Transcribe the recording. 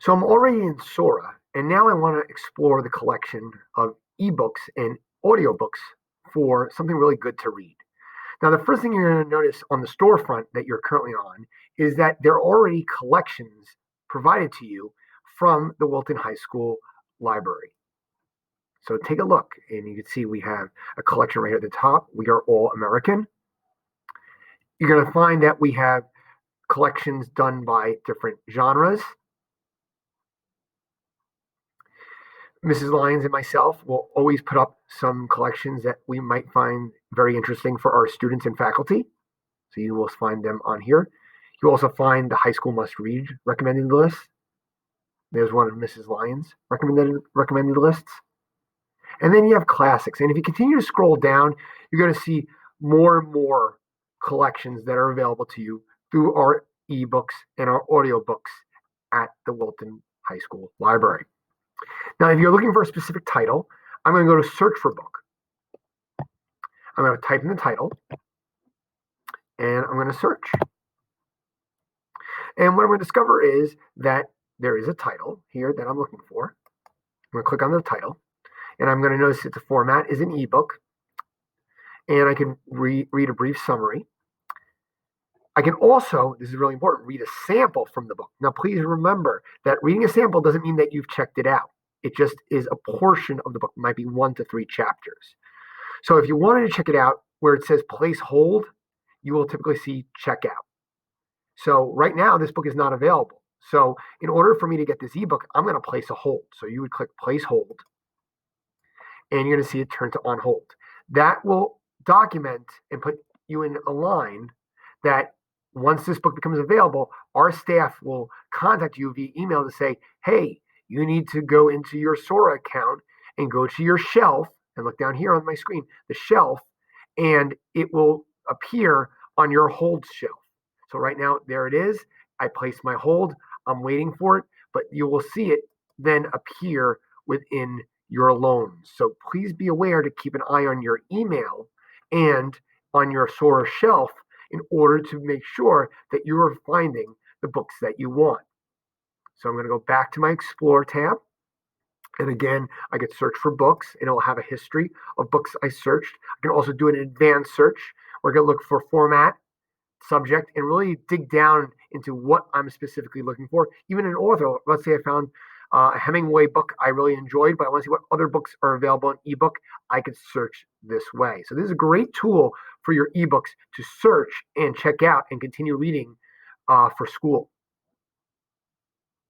So I'm already in Sora, and now I want to explore the collection of eBooks and audiobooks for something really good to read. Now, the first thing you're going to notice on the storefront that you're currently on is that there are already collections provided to you from the Wilton High School Library. So take a look, and you can see we have a collection right at the top. We are all American. You're going to find that we have collections done by different genres. Mrs. Lyons and myself will always put up some collections that we might find very interesting for our students and faculty. So you will find them on here. You also find the high school must read recommended list. There's one of Mrs. Lyons' recommended lists. And then you have classics. And if you continue to scroll down, you're going to see more and more collections that are available to you through our eBooks and our audiobooks at the Wilton High School Library. Now, if you're looking for a specific title, I'm going to go to search for book. I'm going to type in the title, and I'm going to search. And what I'm going to discover is that there is a title here that I'm looking for. I'm going to click on the title, and I'm going to notice that the format is an ebook, and I can read a brief summary. I can also, this is really important, read a sample from the book. Now, please remember that reading a sample doesn't mean that you've checked it out. It just is a portion of the book. It might be 1 to 3 chapters. So if you wanted to check it out, where it says place hold, you will typically see checkout. So right now, this book is not available. So in order for me to get this ebook, I'm going to place a hold. So you would click place hold, and you're going to see it turn to on hold. That will document and put you in a line that once this book becomes available, our staff will contact you via email to say, hey, you need to go into your Sora account and go to your shelf, and look down here on my screen, the shelf, and it will appear on your hold shelf. So right now, there it is. I placed my hold. I'm waiting for it, but you will see it then appear within your loans. So please be aware to keep an eye on your email and on your Sora shelf in order to make sure that you are finding the books that you want. So I'm going to go back to my Explore tab. And again, I could search for books, and it will have a history of books I searched. I can also do an advanced search, where I can look for format, subject, and really dig down into what I'm specifically looking for. Even an author, let's say I found a Hemingway book I really enjoyed, but I want to see what other books are available in ebook, I could search this way. So this is a great tool for your ebooks to search and check out and continue reading for school.